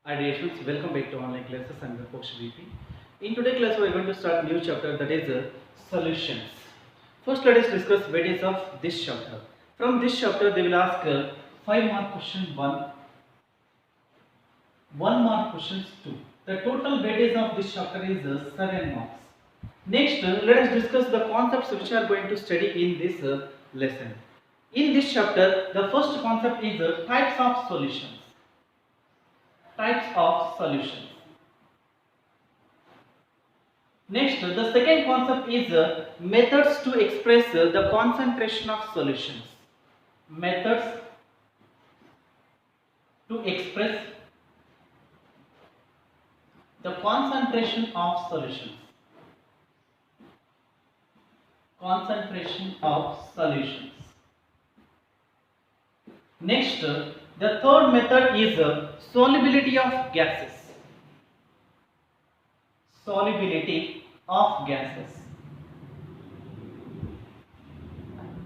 Hi dear students, welcome back to online classes. I am your coach VP. In today's class, we are going to start new chapter, that is solutions. First, let us discuss weightage of this chapter. From this chapter, they will ask 5 mark question 1, 1 mark questions 2. The total weightage of this chapter is 7 marks. Next, let us discuss the concepts which we are going to study in this lesson. In this chapter, the first concept is types of solutions. Types of solutions. Next, the second concept is methods to express the concentration of solutions. Methods to express the concentration of solutions. Concentration of solutions. Next, the third method is solubility of gases. Solubility of gases.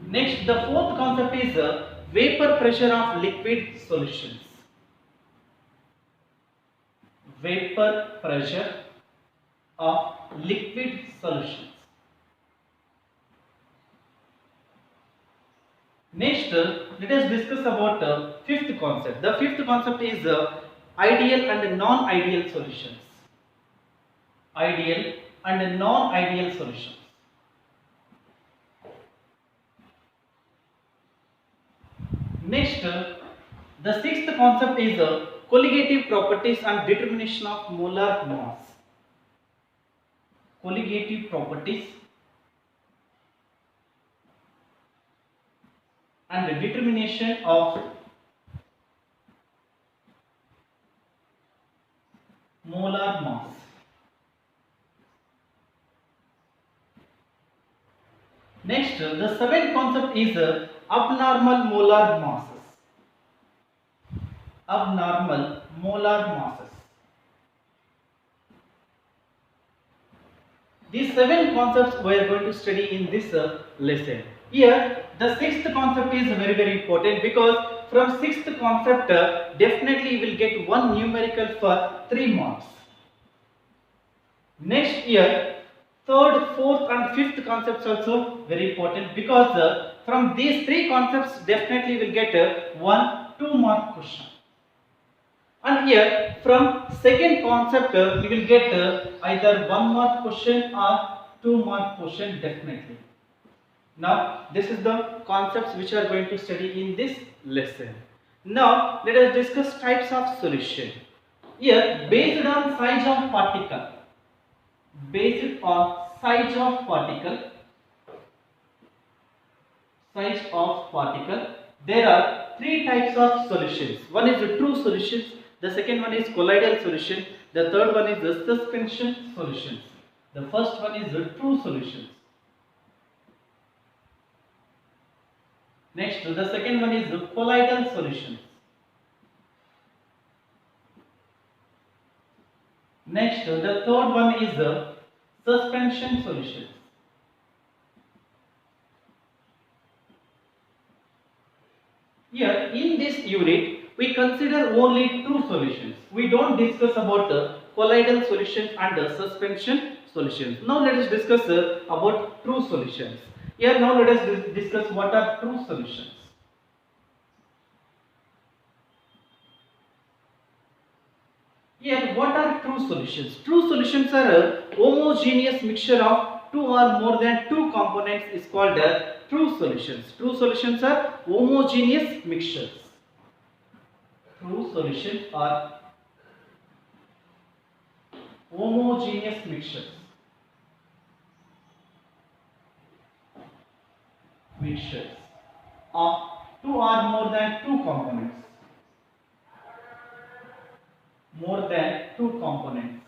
Next, the fourth concept is vapor pressure of liquid solutions. Vapor pressure of liquid solutions. Next, let us discuss about fifth concept. The fifth concept is ideal and non-ideal solutions. Ideal and non-ideal solutions. Next, the sixth concept is colligative properties and determination of molar mass. Colligative properties and the determination of molar mass. Next, the seventh concept is abnormal molar masses. Abnormal molar masses. These 7 concepts we are going to study in this lesson. Here, the sixth concept is very important, because from sixth concept definitely you will get one numerical for 3 marks. Next year, third, fourth and fifth concepts also very important, because from these 3 concepts definitely will get 1-2 mark question. And here from second concept you will get either 1 mark question or 2 mark question definitely. Now this is the concepts which we are going to study in this lesson. Now let us discuss types of solution. Here, based on size of particle. Based on size of particle. Size of particle. There are 3 types of solutions. One is the true solutions. The second one is colloidal solution. The third one is the suspension solutions. The first one is the true solutions. Next, the second one is the colloidal solutions. Next, the third one is the suspension solutions. Here, in this unit, we consider only true solutions. We don't discuss about the colloidal solutions and the suspension solutions. Now let us discuss about true solutions. Here now let us discuss what are true solutions. Here, what are true solutions? True solutions are a homogeneous mixture of 2 or more than 2 components is called true solutions. True solutions are homogeneous mixtures. True solutions are homogeneous mixtures. Mixtures of 2 or more than 2 components. More than 2 components.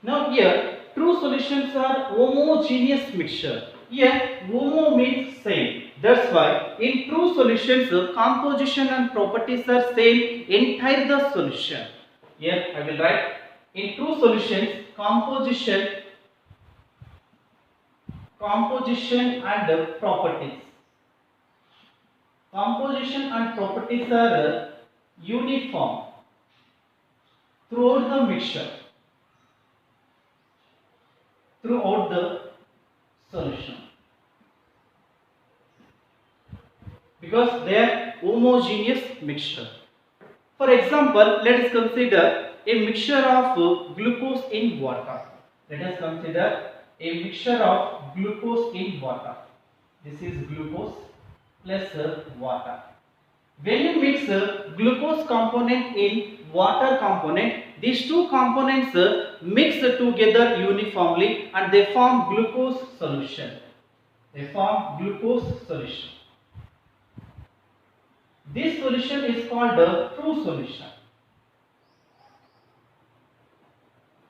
Now here, true solutions are homogeneous mixture. Here, homo means same. That's why in true solutions, composition and properties are same entire the solution. Here I will write, in true solutions, composition and properties. composition and properties are uniform throughout the mixture, throughout the solution, because they are homogeneous mixture. For example, let us consider a mixture of glucose in water. Let us consider a mixture of glucose in water. This is glucose plus water. When you mix glucose component in water component, these two components mix together uniformly and they form glucose solution. They form glucose solution. This solution is called a true solution.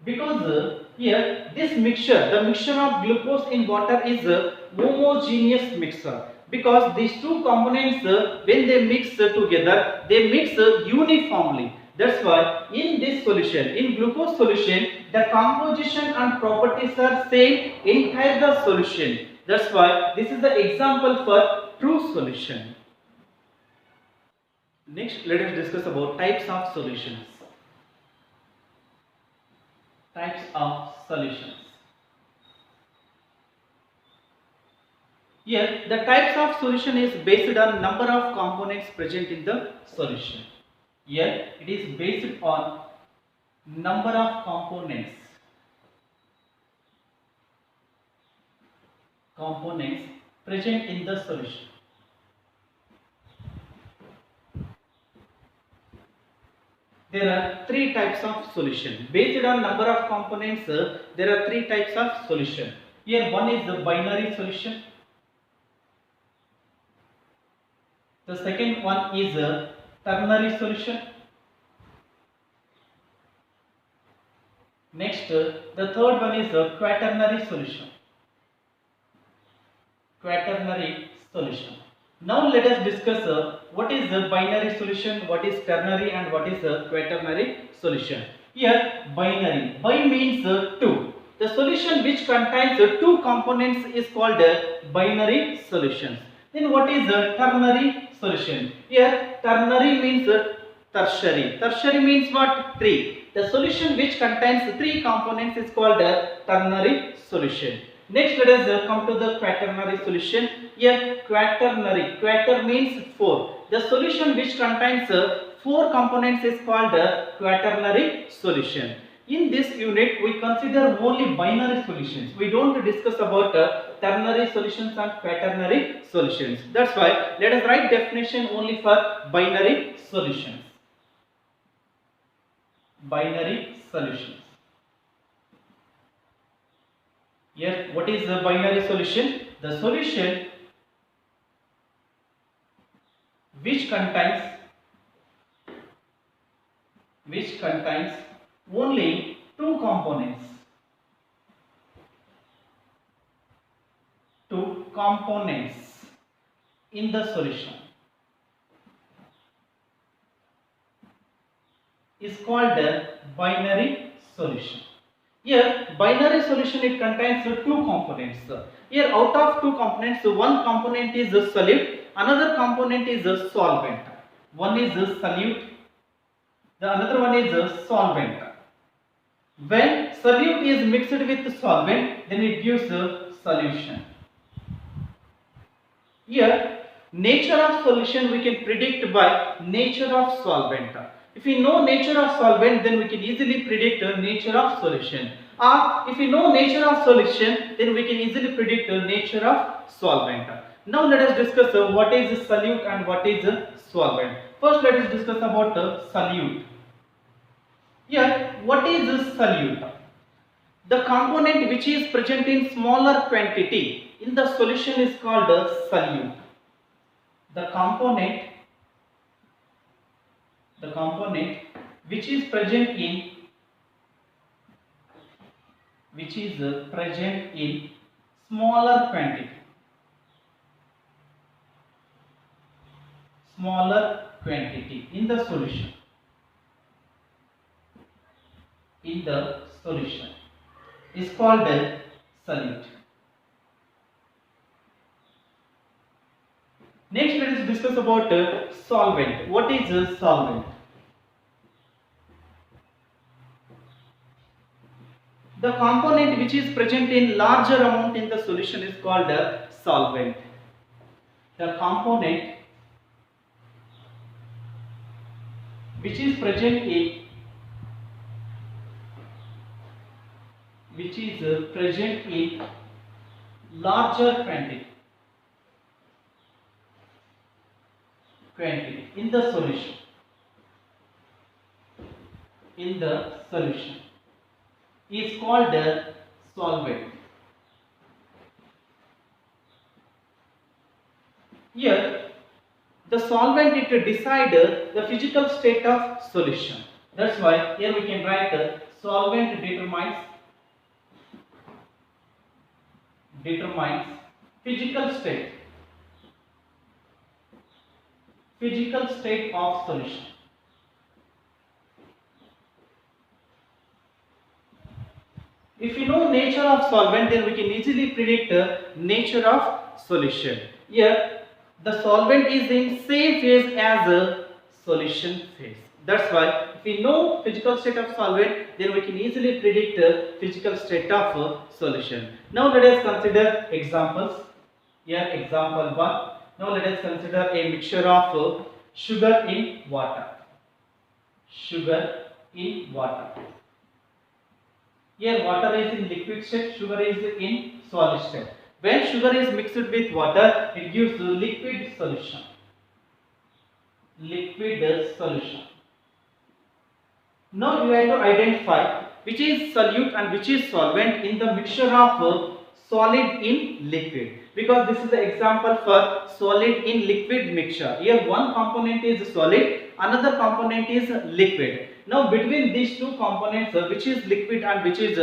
Because here this mixture, the mixture of glucose in water is a homogeneous mixture, because these two components when they mix together, they mix uniformly. That's why in this solution, in glucose solution, the composition and properties are same entire the solution. That's why this is the example for true solution. Next, let us discuss about types of solutions. Types of solutions. Here, the types of solution is based on number of components present in the solution. Here, it is based on number of components present in the solution. There are three types of solution. Based on number of components, there are three types of solution. Here, one is the binary solution. The second one is a ternary solution. Next, the third one is a quaternary solution. Quaternary solution. Now let us discuss what is the binary solution, what is ternary, and what is the quaternary solution. Here, binary. Bi means two. The solution which contains two components is called binary solutions. Then what is a ternary solution? Here, ternary means tertiary. Tertiary means what? Three. The solution which contains three components is called a ternary solution. Next, let us come to the quaternary solution. Here, quaternary. Quater means four. The solution which contains four components is called a quaternary solution. In this unit, we consider only binary solutions. We don't discuss about ternary solutions and quaternary solutions. That's why let us write definition only for binary solutions. Binary solutions. Here, what is the binary solution? The solution which contains only two components. Two components in the solution is called a binary solution. Here, binary solution, it contains two components. Here, out of two components, one component is a solute, another component is a solvent. One is a solute, the another one is a solvent. When solute is mixed with solvent, then it gives a solution. Here, nature of solution we can predict by nature of solvent. If we know nature of solvent, then we can easily predict nature of solution. Or if we know nature of solution, then we can easily predict nature of solvent. Now let us discuss what is a solute and what is a solvent. First, let us discuss about solute. Here, what is a solute? The component which is present in smaller quantity in the solution is called a solute. The component which is present in smaller quantity in the solution is called a solute. Next, let us discuss about solvent. What is a solvent? The component which is present in larger amount in the solution is called a solvent. The component which is present in larger quantity in the solution is called a solvent. Here the solvent it decide the physical state of solution. That's why here we can write solvent determines physical state of solution. If you know nature of solvent, then we can easily predict nature of solution. Here the solvent is in same phase as a solution phase. That's why if we know physical state of solvent, then we can easily predict physical state of solution. Now let us consider examples. Here example 1. Now let us consider a mixture of sugar in water. Here water is in liquid state, sugar is in solid state. When sugar is mixed with water, it gives liquid solution. Now you have to identify which is solute and which is solvent in the mixture of solid in liquid, because this is the example for solid in liquid mixture. Here one component is solid, another component is liquid. Now between these two components, which is liquid and which is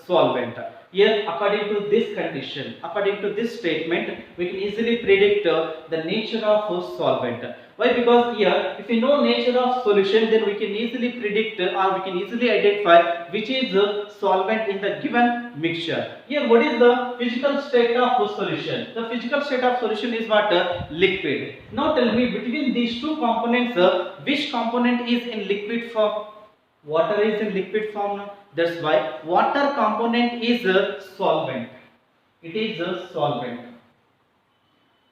solvent, here according to this condition, according to this statement, we can easily predict the nature of solvent. Why? Because here if we know nature of solution, then we can easily predict or we can easily identify which is solvent in the given mixture. Here what is the physical state of solution? The physical state of solution is what? Liquid. Now tell me, between these two components, which component is in liquid form? Water is in liquid form. That's why water component is a solvent. It is a solvent.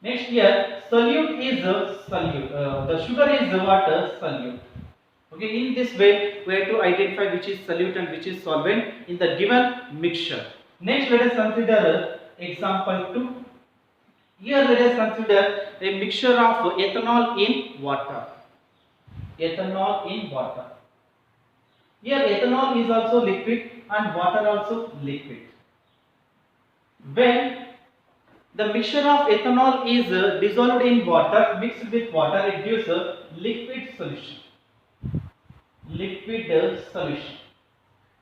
Next here, solute is a solute. The sugar is what? Solute. Okay, in this way we have to identify which is solute and which is solvent in the given mixture. Next, let us consider example 2. Here let us consider a mixture of ethanol in water. Here ethanol is also liquid and water also liquid. When the mixture of ethanol is dissolved in water, mixed with water, it gives a liquid solution.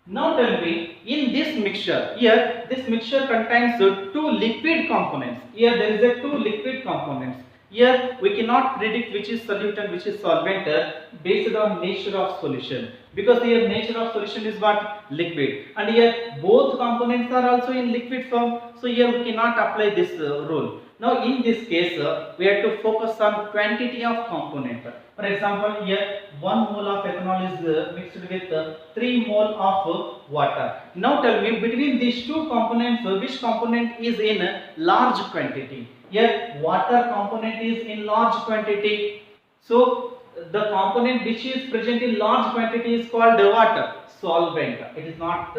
Now tell me, in this mixture, here this mixture contains two liquid components. Here there is a two liquid components. Here we cannot predict which is solute and which is solvent based on nature of solution, because here nature of solution is what? Liquid, and here both components are also in liquid form, so here we cannot apply this rule. Now in this case we have to focus on quantity of component. For example, here 1 mole of ethanol is mixed with 3 mole of water. Now tell me, between these two components, which component is in large quantity? Here water component is in large quantity. So the component which is present in large quantity is called water, solvent. It is not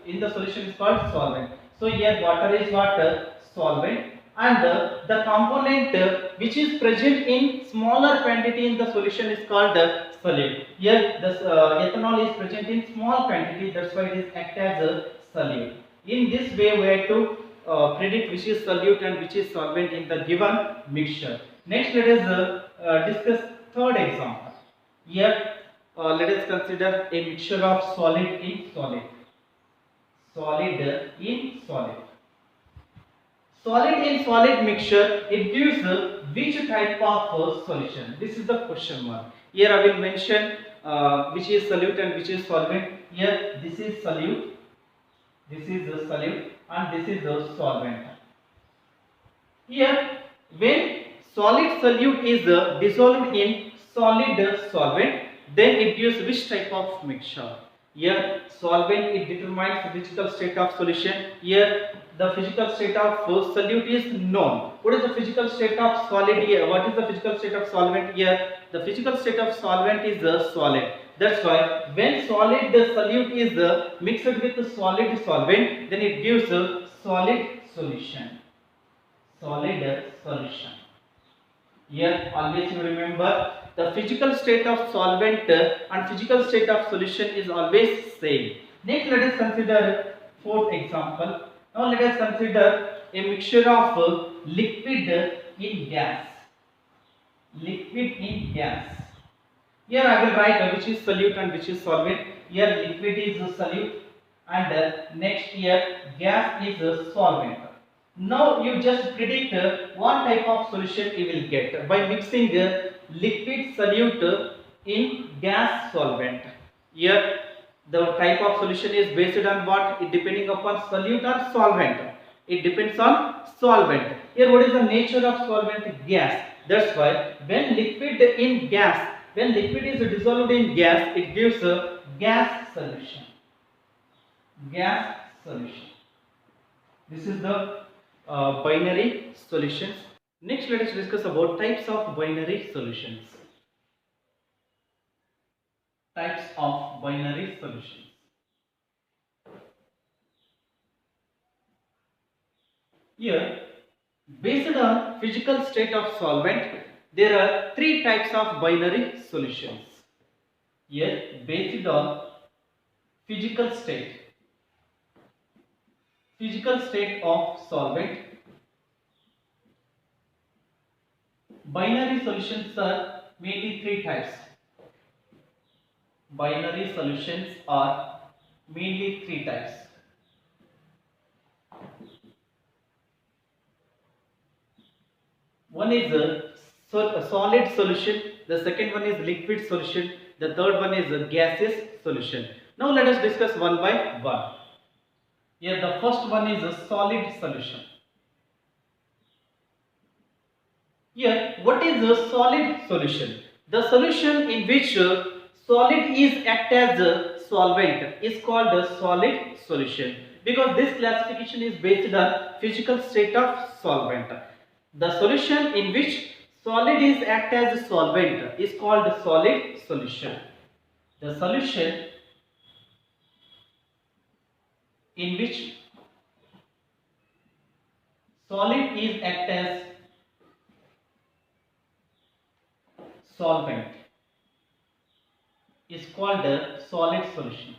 in the solution is called solvent. So here water is what? Solvent. And the component which is present in smaller quantity in the solution is called solute. Here the ethanol is present in small quantity, that's why it is act as a solute. In this way we have to predict which is solute and which is solvent in the given mixture. Next, let us discuss third example. Here let us consider a mixture of solid in solid. Solid in solid mixture, it gives which type of solution? This is the question mark. Here I will mention which is solute and which is solvent. Here this is solute, and this is the solvent. Here when solid solute is dissolved in solid solvent, then it gives which type of mixture? Here solvent, it determines the physical state of solution. Here the physical state of solute is known. What is the physical state of solid here? What is the physical state of solvent here? The physical state of solvent is solid. That's why when solid solute is mixed with solid solvent, then it gives a solid solution. Solid solution. Here always you remember the physical state of solvent and physical state of solution is always same. Next let us consider fourth example. Now let us consider a mixture of liquid in gas. Liquid in gas. Here I will write which is solute and which is solvent. Here liquid is solute and next here gas is solvent. Now you just predict what type of solution you will get by mixing liquid solute in gas solvent. Here the type of solution is based on what? It depending upon solute or solvent. It depends on solvent. Here what is the nature of solvent? Gas. That's why when liquid in gas, when liquid is dissolved in gas, it gives a gas solution. Gas solution. This is the binary solutions. Next let us discuss about types of binary solutions. Types of binary solutions. Here based on physical state of solvent, there are three types of binary solutions. Here based on physical state of solvent, binary solutions are mainly three types. Binary solutions are mainly three types. One is a solid solution, the second one is liquid solution, the third one is a gaseous solution. Now let us discuss one by one. Here the first one is a solid solution. Here what is a solid solution? The solution in which solid is act as a solvent is called a solid solution, because this classification is based on physical state of solvent. The solution in which solid is act as a solvent is called a solid solution. The solution in which solid is act as solvent is called a solid solution.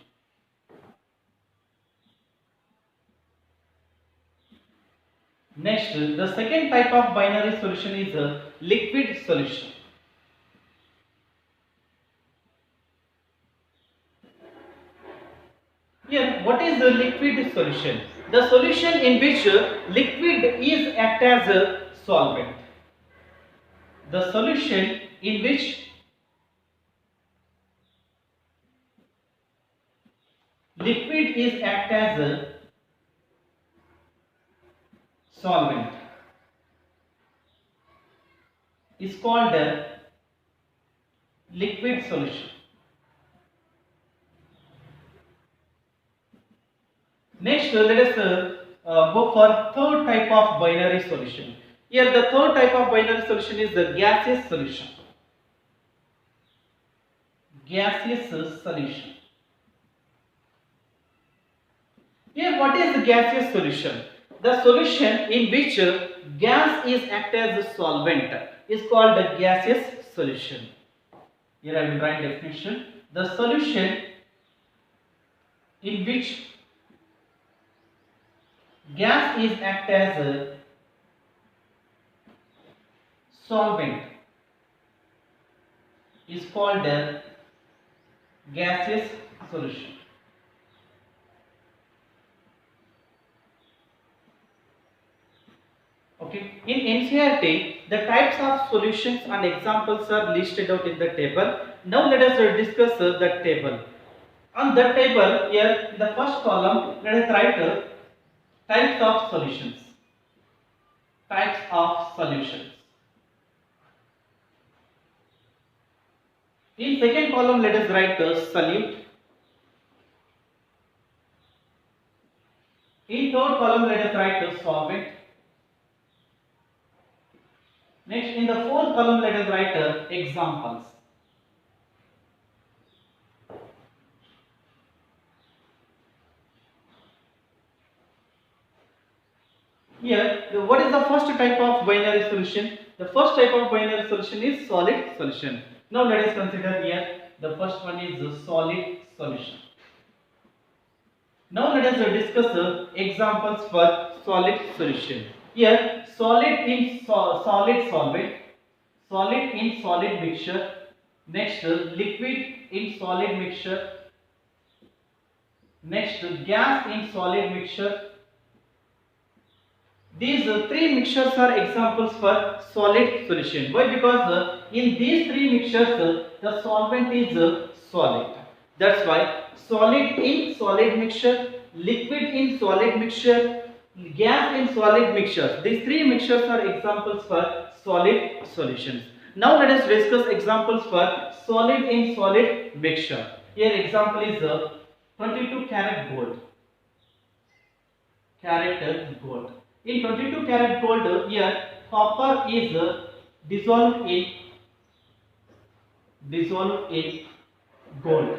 Next, the second type of binary solution is a liquid solution. Here, what is the liquid solution? The solution in which liquid is act as a solvent. The solution in which liquid is act as a solvent is called a liquid solution. Next, let us go for third type of binary solution. Here, the third type of binary solution is the gaseous solution. Gaseous solution. Here, what is the gaseous solution? The solution in which gas is act as a solvent is called a gaseous solution. Here I will write definition. The solution in which gas is act as a solvent is called a gaseous solution. Okay. In NCERT, the types of solutions and examples are listed out in the table. Now let us discuss the table. On the table, here in the first column, let us write types of solutions. Types of solutions. In second column, let us write solute. In third column, let us write solvent. Next, in the fourth column, let us write examples. Here, what is the first type of binary solution? The first type of binary solution is solid solution. Now let us consider here. The first one is the solid solution. Now let us discuss examples for solid solution. Here, solid in solid solvent, solid in solid mixture. Next, liquid in solid mixture. Next, gas in solid mixture. These three mixtures are examples for solid solution. Why? Because in these three mixtures, the solvent is solid. That's why solid in solid mixture, liquid in solid mixture, gas in solid mixtures. These three mixtures are examples for solid solutions. Now let us discuss examples for solid in solid mixture. Here example is 22 karat gold. Karat gold. In 22 karat gold, here copper is dissolved in gold.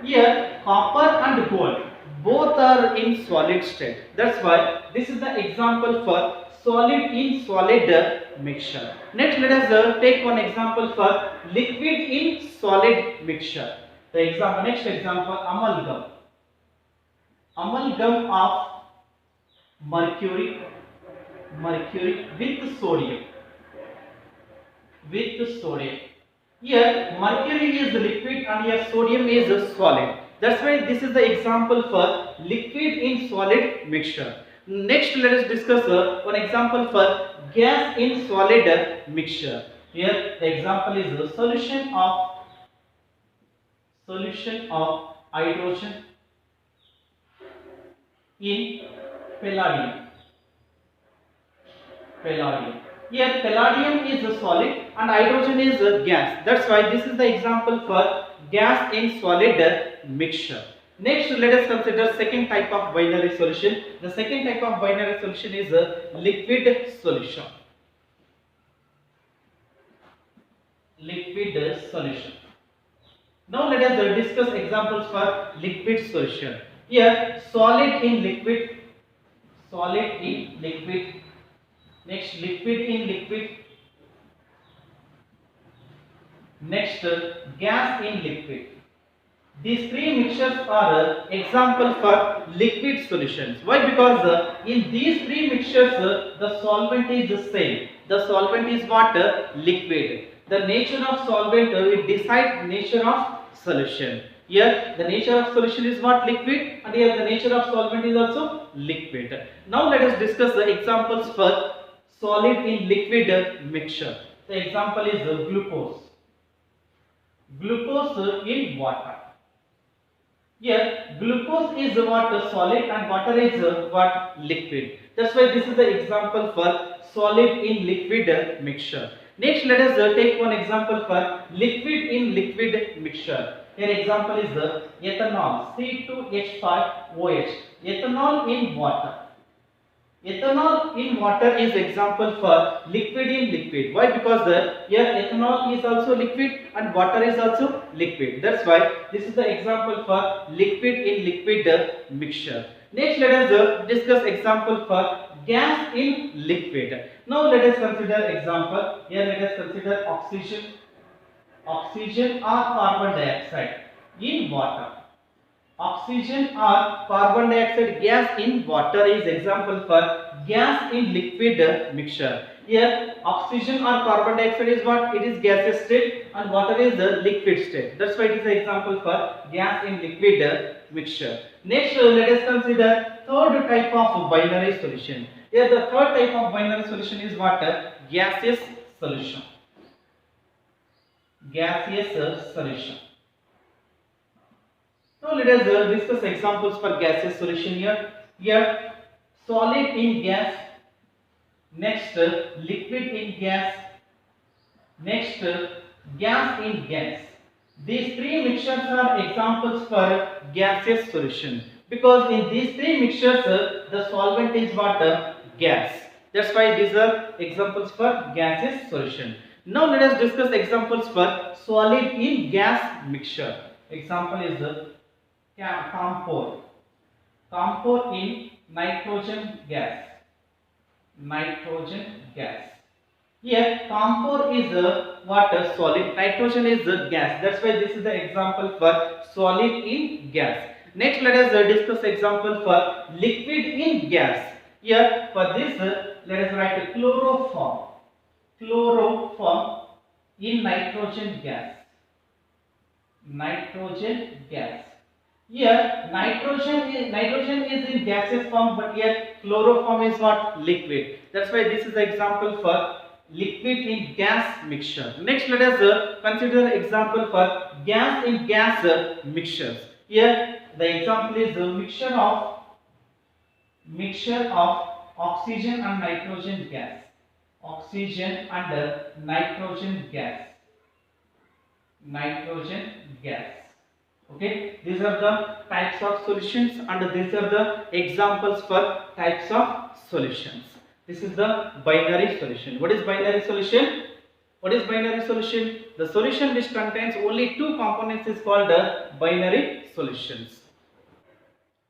Here copper and gold both are in solid state. That's why this is the example for solid in solid mixture. Next, let us take one example for liquid in solid mixture. The example, next example, amalgam. Amalgam of mercury with sodium. Here mercury is liquid and here sodium is solid. That's why this is the example for liquid in solid mixture. Next, let us discuss one example for gas in solid mixture. Here the example is the solution of hydrogen in palladium. Here palladium is a solid and hydrogen is a gas. That's why this is the example for gas in solid mixture. Next, let us consider second type of binary solution. The second type of binary solution is a liquid solution. Now let us discuss examples for liquid solution. Here solid in liquid. Next, liquid in liquid. Next, gas in liquid. These three mixtures are example for liquid solutions. Why? Because in these three mixtures the solvent is the same. The solvent is what? Liquid. The nature of solvent it decides nature of solution. Here the nature of solution is what? Liquid, and here the nature of solvent is also liquid. Now let us discuss the examples for solid in liquid mixture. The example is glucose. Glucose in water. Here glucose is what? Solid, and water is what? Liquid. That's why this is the example for solid in liquid mixture. Next, let us take one example for liquid in liquid mixture. Here example is ethanol, C2H5OH. Ethanol in water. Ethanol in water is example for liquid in liquid. Why? Because here ethanol is also liquid and water is also liquid. That's why this is the example for liquid in liquid mixture. Next, let us discuss example for gas in liquid. Now let us consider example. Here let us consider oxygen or carbon dioxide in water. Oxygen or carbon dioxide gas in water is example for gas in liquid mixture. Here oxygen or carbon dioxide is what? It is gaseous state, and water is the liquid state. That's why it is an example for gas in liquid mixture. Next, let us consider third type of binary solution. Here the third type of binary solution is what? Gaseous solution. Now let us discuss examples for gaseous solution here. Here solid in gas. Next, liquid in gas. Next, gas in gas. These three mixtures are examples for gaseous solution, because in these three mixtures the solvent is what? Gas. That's why these are examples for gaseous solution. Now let us discuss examples for solid in gas mixture. Example is camphor. Camphor in nitrogen gas. Nitrogen gas. Here, camphor is a water solid, nitrogen is a gas. That's why this is the example for solid in gas. Next, let us discuss example for liquid in gas. Here, for this, let us write chloroform. Chloroform in nitrogen gas. Nitrogen gas. Here, nitrogen is in gaseous form, but here chloroform is what? Liquid. That's why this is the example for liquid in gas mixture. Next, let us consider example for gas in gas mixtures. Here, the example is a mixture of oxygen and nitrogen gas. Oxygen and nitrogen gas. Nitrogen gas. Okay, these are the types of solutions and these are the examples for types of solutions. This is the binary solution. What is binary solution? What is binary solution? The solution which contains only two components is called binary solutions.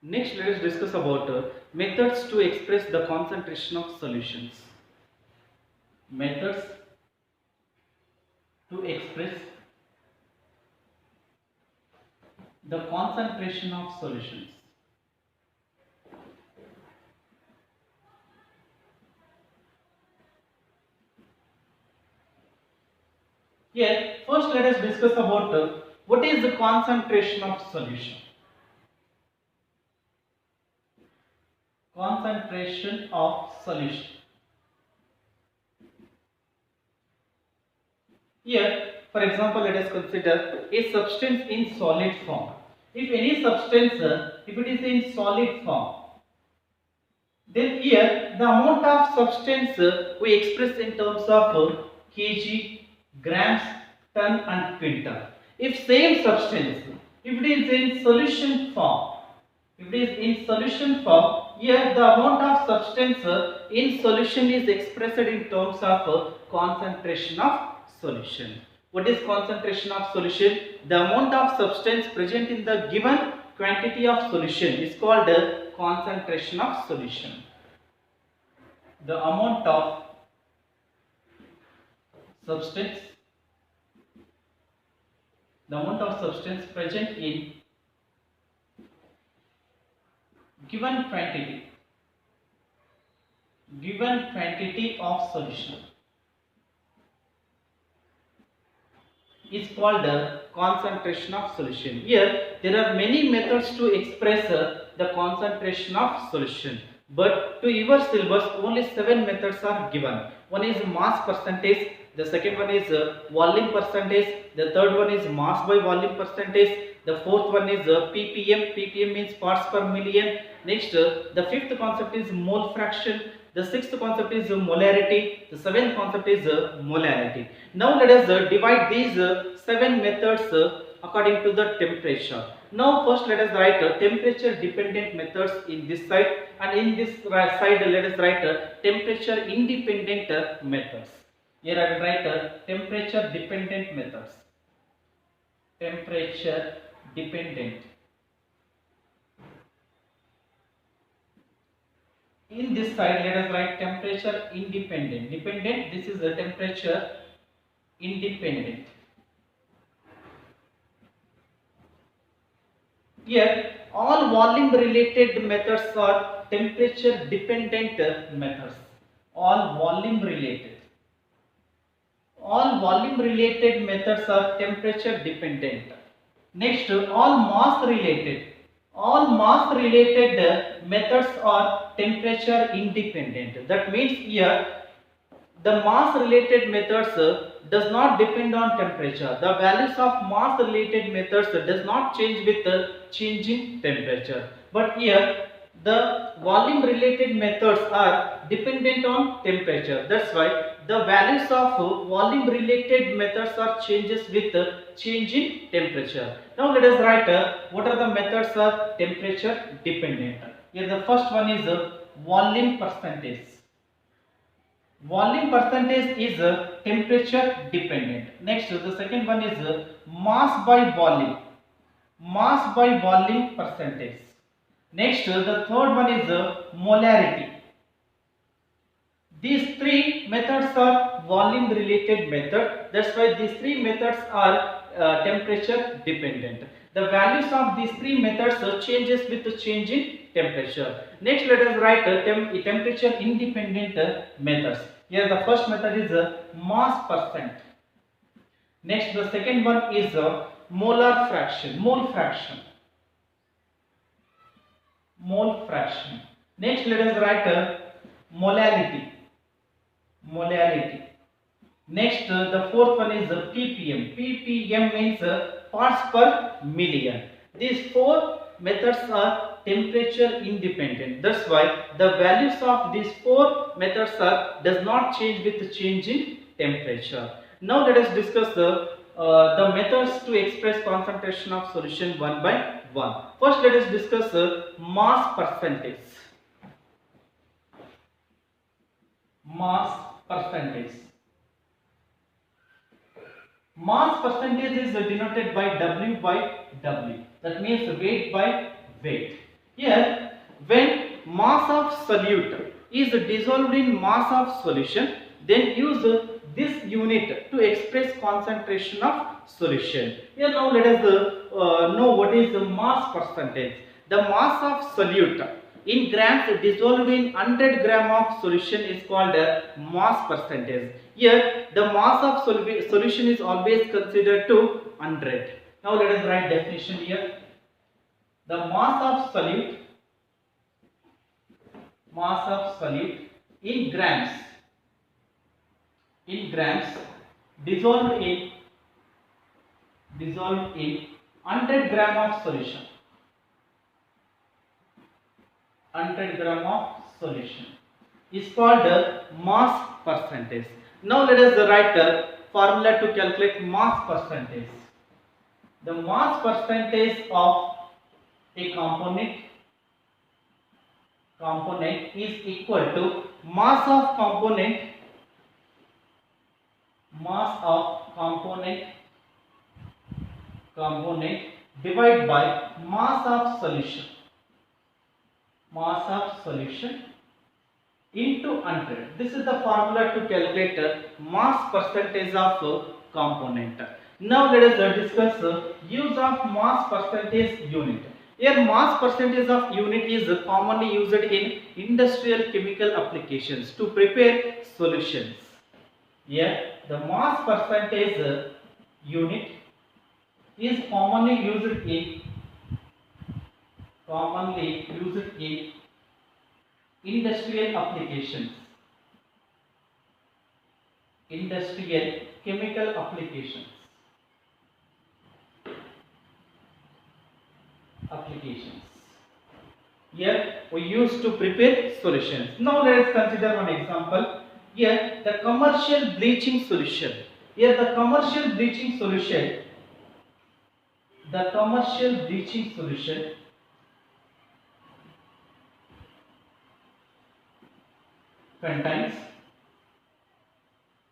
Next, let us discuss about methods to express the concentration of solutions. Methods to express the concentration of solutions. Here, first let us discuss about what is the concentration of solution. Concentration of solution. Here, for example, let us consider a substance in solid form. If any substance, if it is in solid form, then here the amount of substance we express in terms of kg, grams, ton and quintal. If same substance, if it is in solution form, here the amount of substance in solution is expressed in terms of concentration of solution. What is concentration of solution? The amount of substance present in the given quantity of solution is called concentration of solution. The amount of substance present in given quantity of solution is called concentration of solution. Here there are many methods to express the concentration of solution, but to your syllabus only 7 methods are given. One is mass percentage, the second one is volume percentage, the third one is mass by volume percentage, the fourth one is ppm. Ppm means parts per million. Next, the fifth concept is mole fraction. The sixth concept is molarity. The seventh concept is molarity. Now let us divide these 7 methods according to the temperature. Now first let us write temperature dependent methods in this side, and in this side let us write temperature independent methods. Here I will write temperature dependent methods. Temperature dependent. In this side let us write temperature independent. Dependent, this is the temperature independent. Here all volume related methods are temperature dependent methods. All volume related methods are temperature dependent. Next, all mass related methods are temperature independent. That means here the mass related methods does not depend on temperature. The values of mass related methods does not change with the changing temperature. But here the volume related methods are dependent on temperature. That's why the values of volume related methods are changes with change in temperature. Now let us write what are the methods are temperature dependent. Here the first one is volume percentage. Volume percentage is temperature dependent. Next, the second one is mass by volume. Mass by volume percentage. Next, the third one is molarity. These three methods are volume related method. That's why these three methods are temperature dependent. The values of these three methods changes with the change in temperature. Next, let us write temperature independent methods. Here the first method is mass percent. Next, the second one is molar fraction, mole fraction. Mole fraction. Next, let us write molality. Molality. Next, the fourth one is ppm. ppm means parts per million. These four methods are temperature independent. That's why the values of these four methods are does not change with the change in temperature. Now let us discuss the methods to express concentration of solution one by one. First, let us discuss mass percentage. Mass percentage. Mass percentage is denoted by W by W. That means weight by weight. Here, when mass of solute is dissolved in mass of solution, then use this unit to express concentration of solution. Here now let us know what is the mass percentage. The mass of solute in grams dissolved in 100 gram of solution is called mass percentage. Here the mass of solution is always considered to 100. Now let us write definition here. The mass of solute in grams dissolved in 100 gram of solution. 100 gram of solution is called mass percentage. Now let us write a formula to calculate mass percentage. The mass percentage of a component is equal to mass of component divided by mass of solution. Mass of solution into 100. This is the formula to calculate mass percentage of component. Now let us discuss use of mass percentage unit. Here mass percentage of unit is commonly used in industrial chemical applications to prepare solutions. Here the mass percentage unit is commonly used in industrial applications, industrial chemical applications. Here we use to prepare solutions. Now let us consider one example. Here the commercial bleaching solution. Here the commercial bleaching solution contains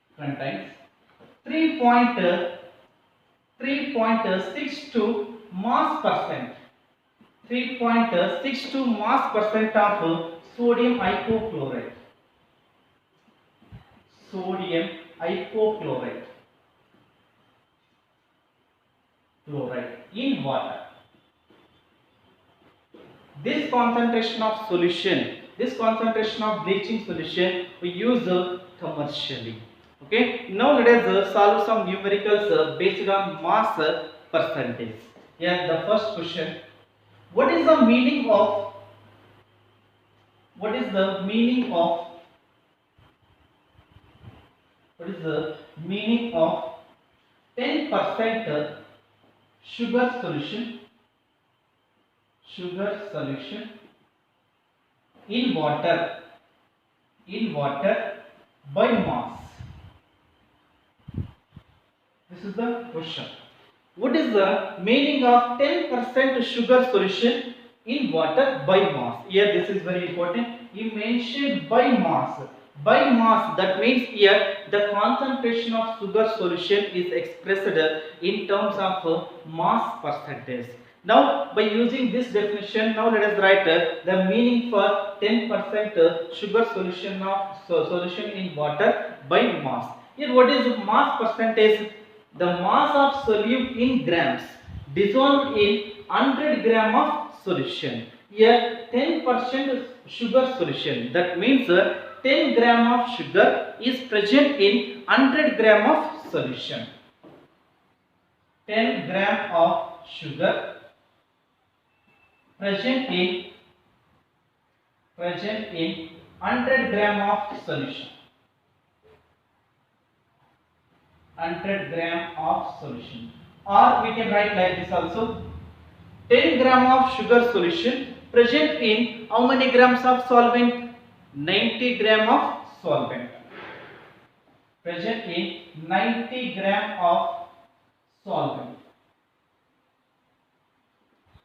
3.62 mass percent. 3.62 mass percent of sodium hypochlorite. In water. This concentration of bleaching solution we use commercially. Okay. Now let us solve some numericals based on mass percentage. Here the first question: what is the meaning of 10% sugar solution in water in water by mass? This is the question. What is the meaning of 10% sugar solution in water by mass? Here this is very important. You mentioned by mass. By mass, that means here the concentration of sugar solution is expressed in terms of mass percentage. Now by using this definition, now let us write the meaning for 10% sugar solution in water by mass. Here what is mass percentage? The mass of solute in grams dissolved in 100 gram of solution. Here 10% sugar solution, that means 10 gram of sugar is present in 100 gram of solution. 10 gram of sugar present in 100 gram of solution. 100 gram of solution, or we can write like this also. 10 gram of sugar solution present in how many grams of solvent? 90 gram of solvent. Present in 90 gram of solvent.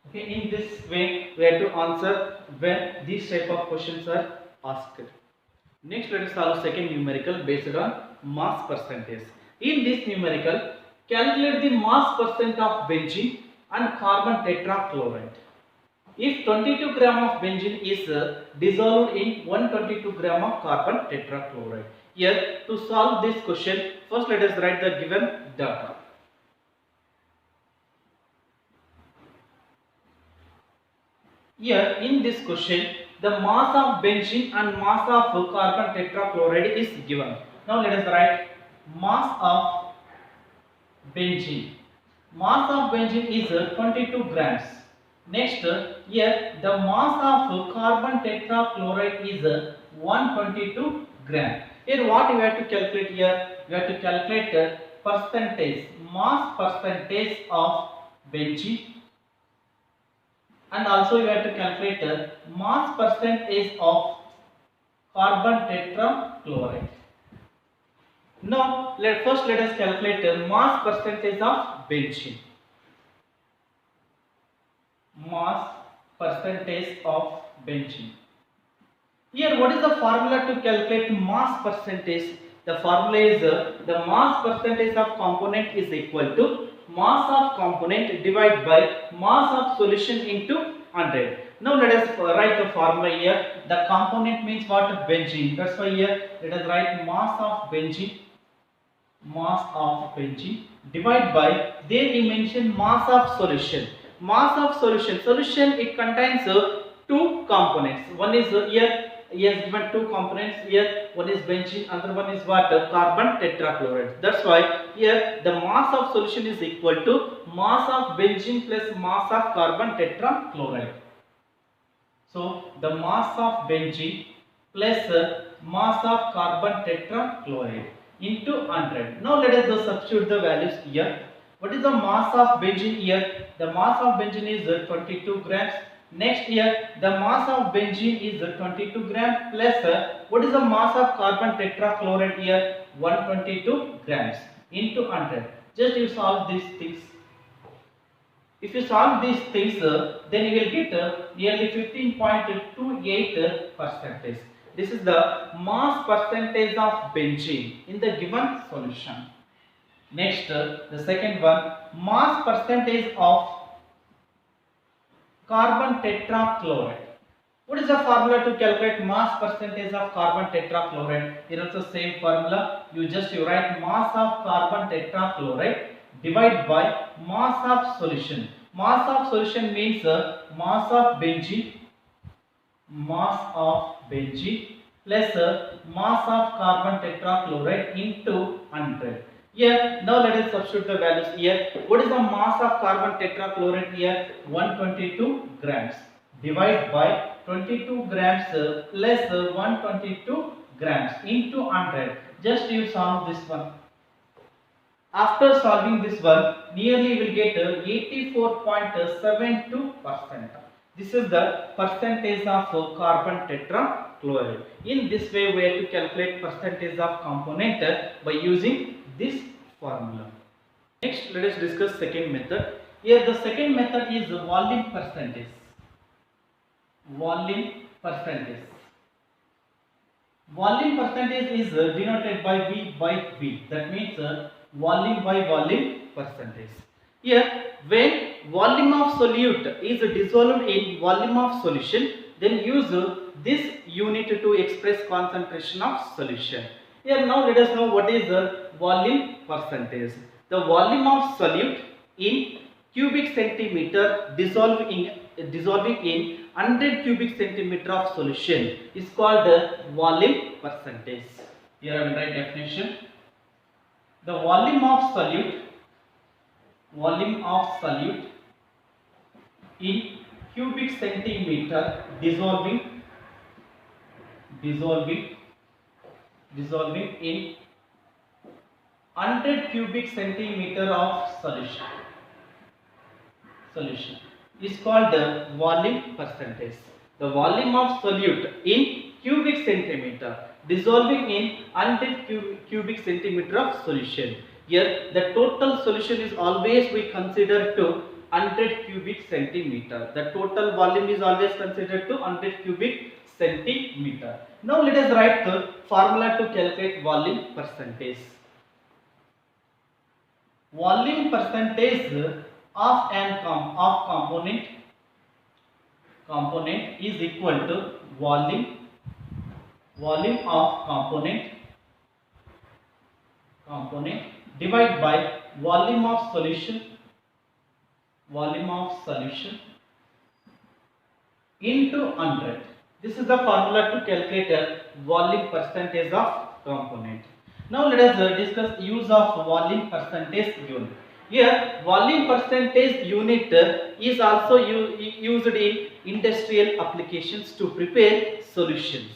Okay, in this way we have to answer when these type of questions are asked. Next, let us solve second numerical based on mass percentage. In this numerical, calculate the mass percent of benzene and carbon tetrachloride. If 22 gram of benzene is dissolved in 122 gram of carbon tetrachloride. Here, to solve this question, first let us write the given data. Here, in this question, the mass of benzene and mass of carbon tetrachloride is given. Now let us write mass of benzene. Mass of benzene is 22 grams. Next, here the mass of carbon tetrachloride is 122 gram. Here what we have to calculate here? We have to calculate the percentage, mass percentage of benzene, and also you have to calculate the mass percentage of carbon tetrachloride. Now let us calculate the mass percentage of benzene. Mass percentage of benzene. Here what is the formula to calculate mass percentage? The formula is the mass percentage of component is equal to mass of component divided by mass of solution into 100. Now let us write the formula here. The component means what? Benzene. That's why here let us write mass of benzene. Mass of benzene divided by, there we mention mass of solution. Mass of solution it contains two components. One is here he has given two components here. One is benzene, other one is what? Carbon tetrachloride. That's why here the mass of solution is equal to mass of benzene plus mass of carbon tetrachloride. So the mass of benzene plus mass of carbon tetrachloride into 100. Now let us just substitute the values here. What is the mass of benzene here? The mass of benzene is 22 grams. Next here the mass of benzene is 22 gram plus what is the mass of carbon tetrachloride here? 122 grams into 100. Just you solve these things. If you solve these things, then you will get nearly 15.28 percentage. This is the mass percentage of benzene in the given solution. Next, the second one, mass percentage of carbon tetrachloride. What is the formula to calculate mass percentage of carbon tetrachloride? Here also same formula. You write mass of carbon tetrachloride divided by mass of solution. Mass of solution means mass of benzene plus mass of carbon tetrachloride into 100. Here now let us substitute the values here. What is the mass of carbon tetrachloride here? 122 grams. Divide by 22 grams plus 122 grams into 100. Just you solve this one. After solving this one, nearly will get 84.72%. This is the percentage of carbon tetrachloride. chloride. In this way, we have to calculate percentage of component by using this formula. Next, let us discuss second method. Here, the second method is volume percentage. Volume percentage. Volume percentage is denoted by V by V. That means volume by volume percentage. Here, when volume of solute is dissolved in volume of solution, then use this unit to express concentration of solution. Here now let us know what is the volume percentage. The volume of solute in cubic centimeter dissolving in 100 cubic centimeter of solution is called volume percentage. Here I will write definition. The volume of solute in cubic centimeter dissolving in 100 cubic centimeter of solution is called the volume percentage. The volume of solute in cubic centimeter dissolving in 100 cubic centimeter of solution. Here the total solution is always we consider to 100 cubic centimeter. The total volume is always considered to 100 cubic centimeter. Now let us write the formula to calculate volume percentage. Volume percentage of component is equal to volume of component divided by volume of solution into 100. This is the formula to calculate a volume percentage of component. Now let us discuss use of volume percentage unit. Here volume percentage unit is also used in industrial applications to prepare solutions.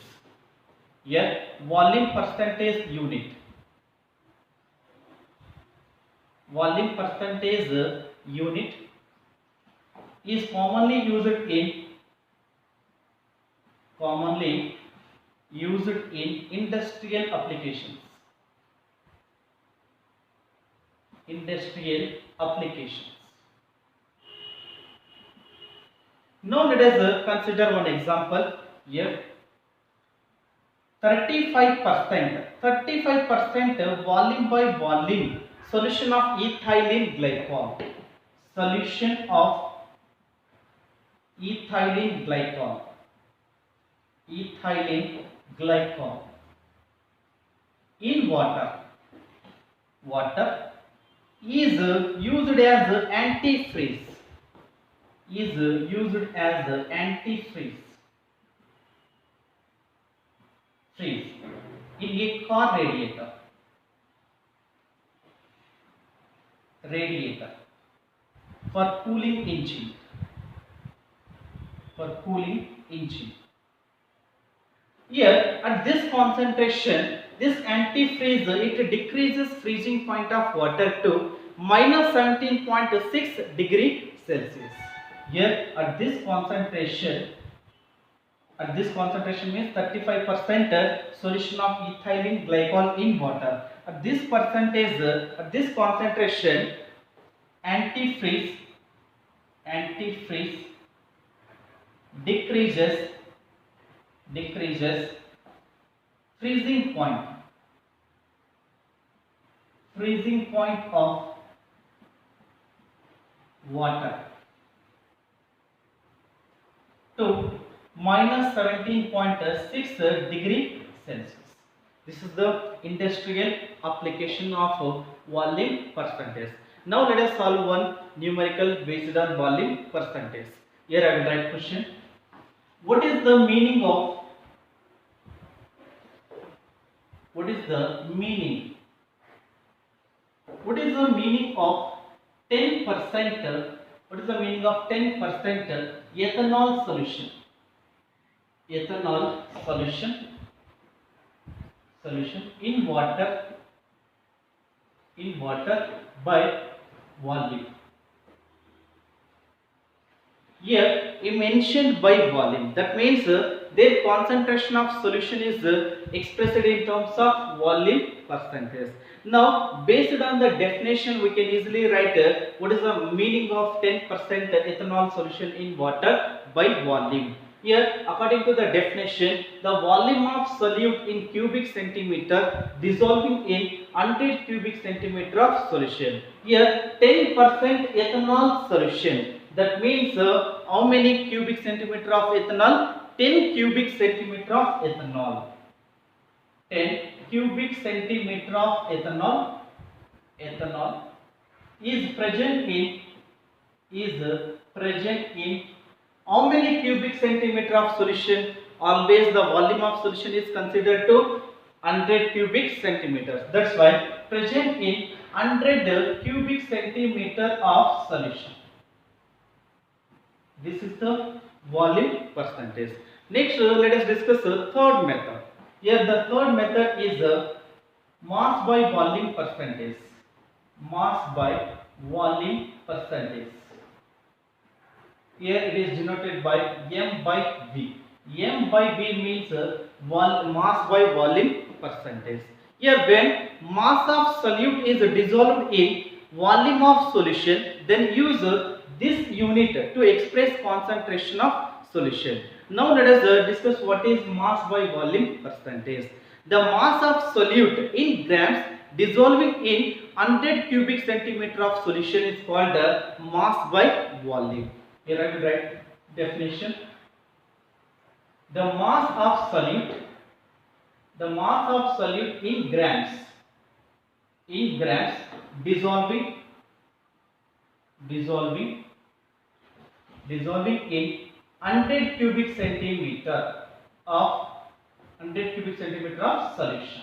Here volume percentage unit is commonly used in industrial applications. Now let us consider one example here. 35% volume by volume solution of ethylene glycol. In water is used as antifreeze. In a car radiator for cooling engine. Here at this concentration, this antifreeze it decreases freezing point of water to minus 17.6 degree Celsius. Here at this concentration means 35% solution of ethylene glycol in water. At this concentration, antifreeze decreases freezing point of water to minus 17.6 degree Celsius. This is the industrial application of volume percentage. Now let us solve one numerical based on volume percentage. Here I will write question. What is the meaning of 10%? What is the meaning of 10% ethanol solution? In water by volume. Here, he mentioned by volume. That means their concentration of solution is expressed in terms of volume percentage. Now, based on the definition, we can easily write what is the meaning of 10% ethanol solution in water by volume. Here, according to the definition, the volume of solute in cubic centimeter dissolving in 100 cubic centimeter of solution. Here, 10% ethanol solution. That means how many cubic centimeter of ethanol? 10 cubic centimeter of ethanol. 10 cubic centimeter of ethanol is present in how many cubic centimeter of solution? Always the volume of solution is considered to 100 cubic centimeters. That's why present in 100 cubic centimeter of solution. This is the volume percentage. Next, let us discuss the third method. Here, the third method is mass by volume percentage. Mass by volume percentage. Here it is denoted by M by V. M by V means mass by volume percentage. Here, when mass of solute is dissolved in volume of solution, then use this unit to express concentration of solution. Now let us discuss what is mass by volume percentage. The mass of solute in grams dissolving in 100 cubic centimeter of solution is called mass by volume. Here I will write definition. The mass of solute in grams dissolving in 100 cubic centimeter of solution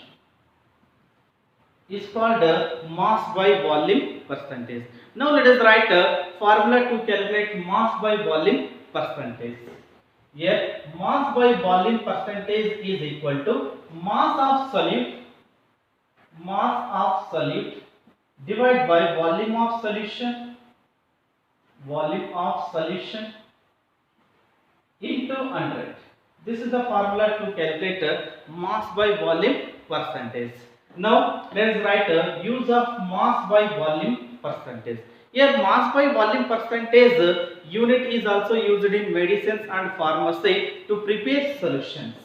is called mass by volume percentage. Now let us write a formula to calculate mass by volume percentage. Here, mass by volume percentage is equal to mass of solute divided by volume of solution into 100. This is the formula to calculate mass by volume percentage. Now let us write use of mass by volume percentage. Here, mass by volume percentage unit is also used in medicines and pharmacy to prepare solutions.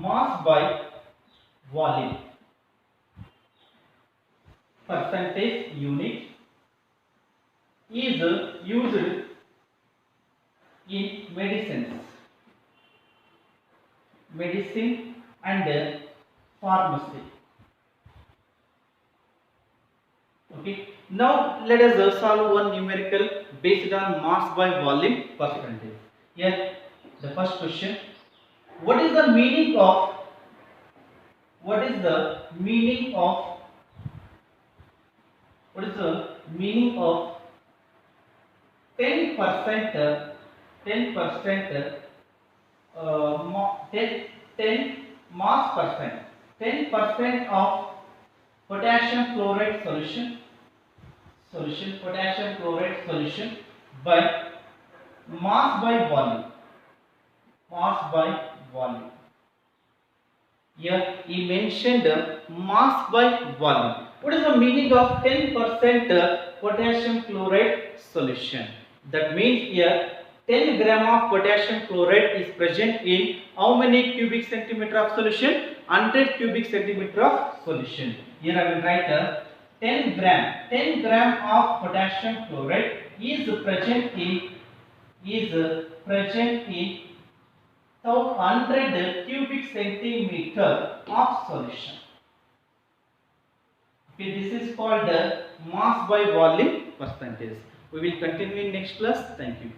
Mass by volume percentage unit is used in medicine and pharmacy. Okay. Now let us solve one numerical based on mass by volume percentage. Here, the first question: what is the meaning of 10% of potassium chloride solution by mass by volume. Here he mentioned mass by volume. What is the meaning of 10% potassium chloride solution? That means here 10 gram of potassium chloride is present in how many cubic centimeter of solution? 100 cubic centimeter of solution. Here I will write 10 gram of potassium chloride is present in 100 cubic centimeter of solution. Okay, this is called mass by volume percentage. We will continue in next class. Thank you.